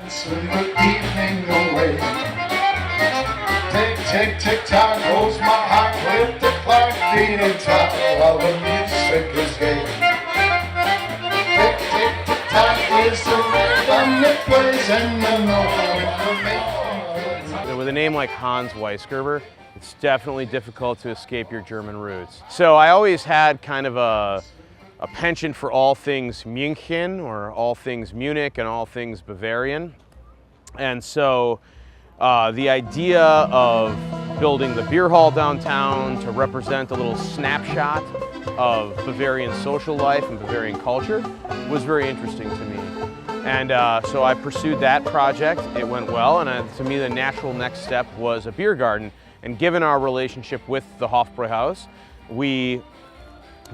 Soon the evening away. Tick, tick, tick, tock goes my heart with the clock beating time while the music is gay. Tick, tick, tick, tock is the rhythm that plays in the note. With a name like Hans Weissgerber, it's definitely difficult to escape your German roots. So I always had kind of a penchant for all things München, or all things Munich, and all things Bavarian. And so the idea of building the beer hall downtown to represent a little snapshot of Bavarian social life and Bavarian culture was very interesting to me. And so I pursued that project. It went well, and to me the natural next step was a beer garden. And given our relationship with the Hofbräuhaus, we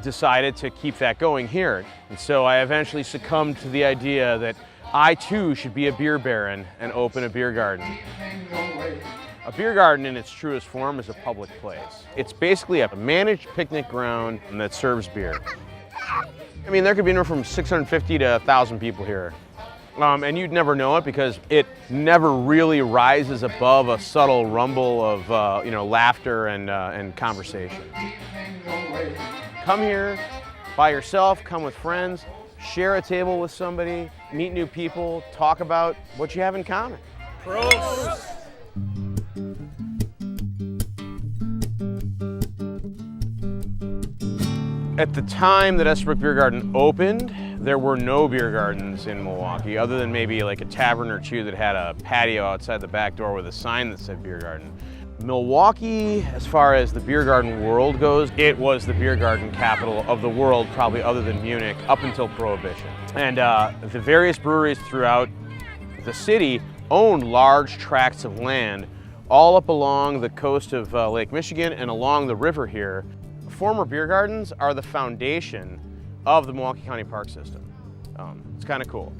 decided to keep that going here. And so I eventually succumbed to the idea that I too should be a beer baron and open a beer garden. A beer garden in its truest form is a public place. It's basically a managed picnic ground that serves beer. I mean, there could be anywhere from 650 to 1,000 people here. And you'd never know it because it never really rises above a subtle rumble of laughter and conversation. Come here by yourself, come with friends, share a table with somebody, meet new people, talk about what you have in common. Prost! At the time that Estabrook Beer Garden opened, there were no beer gardens in Milwaukee, other than maybe like a tavern or two that had a patio outside the back door with a sign that said beer garden. Milwaukee, as far as the beer garden world goes, it was the beer garden capital of the world, probably other than Munich, up until Prohibition. And the various breweries throughout the city owned large tracts of land all up along the coast of Lake Michigan and along the river here. Former beer gardens are the foundation of the Milwaukee County Park System. It's kind of cool.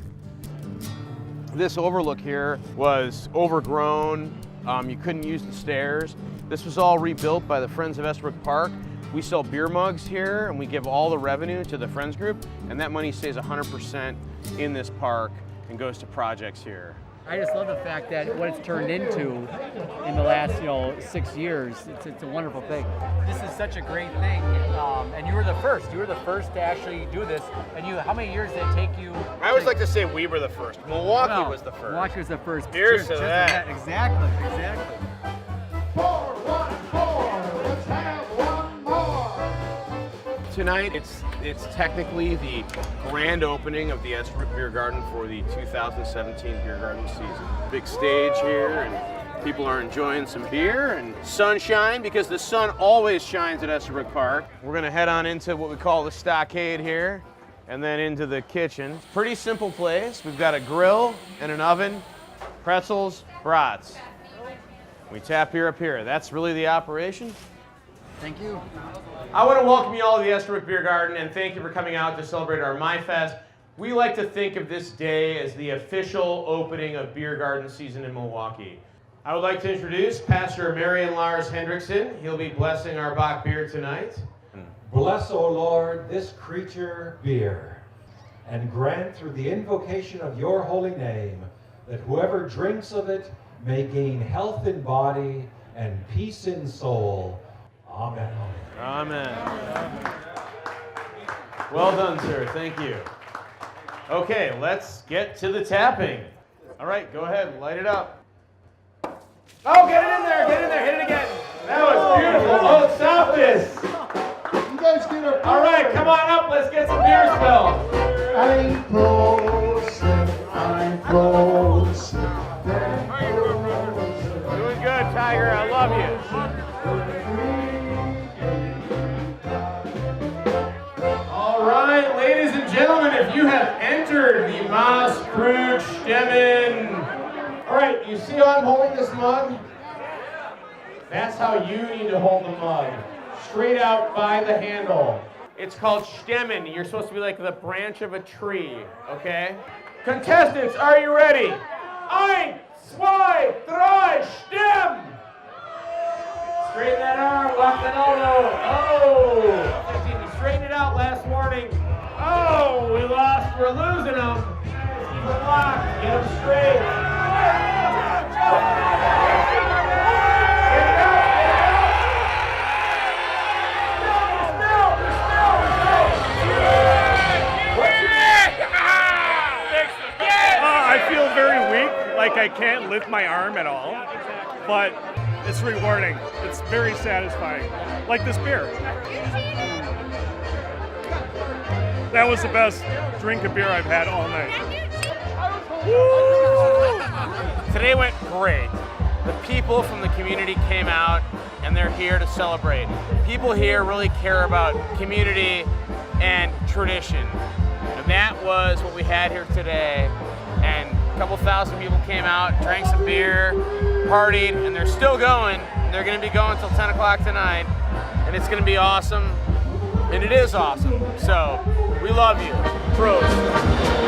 This overlook here was overgrown. You couldn't use the stairs. This was all rebuilt by the Friends of Estabrook Park. We sell beer mugs here and we give all the revenue to the Friends group, and that money stays 100% in this park and goes to projects here. I just love the fact that what it's turned into in the last 6 years, it's a wonderful thing. This is such a great thing, and you were the first. You were the first to actually do this. And how many years did it take you? I always like to say we were the first. Milwaukee was the first. Milwaukee was the first. Cheers to that. Exactly. Pour one more, let's have one more. Tonight, it's technically the grand opening of the Estabrook Beer Garden for the 2017 beer garden season. Big stage here, and people are enjoying some beer and sunshine, because the sun always shines at Estabrook Park. We're gonna head on into what we call the stockade here, and then into the kitchen. Pretty simple place. We've got a grill and an oven, pretzels, brats. We tap beer up here. That's really the operation. Thank you. I want to welcome you all to the Estabrook Beer Garden, and thank you for coming out to celebrate our MyFest. We like to think of this day as the official opening of beer garden season in Milwaukee. I would like to introduce Pastor Marian Lars Hendrickson. He'll be blessing our Bach beer tonight. Bless, O Lord, this creature beer, and grant through the invocation of your holy name that whoever drinks of it may gain health in body and peace in soul. Amen. Amen. Well done, sir. Thank you. Okay, let's get to the tapping. All right, go ahead, light it up. Oh, get it in there, hit it again. That was beautiful. Oh, stop this. You guys get a... All right, come on up, let's get some beer spilled. I'm frozen. Doing good, Tiger, I love you. All right, ladies and gentlemen, if you have entered the Maas Krug Stemmen. All right, you see how I'm holding this mug? That's how you need to hold the mug. Straight out by the handle. It's called Stemmen. You're supposed to be like the branch of a tree, okay? Contestants, are you ready? 1, 2, 3, Stemm! Straighten that arm, lock that elbow. Oh! Straighten it out last warning. Oh, we lost. We're losing them. Keep them locked. Get them straight. I feel very weak, like I can't lift my arm at all, but it's rewarding. It's very satisfying, like this beer. That was the best drink of beer I've had all night. Today went great. The people from the community came out and they're here to celebrate. People here really care about community and tradition. And that was what we had here today. And a couple thousand people came out, drank some beer, partied, and they're still going. They're gonna be going till 10 o'clock tonight. And it's gonna be awesome. And it is awesome. So we love you. Prost.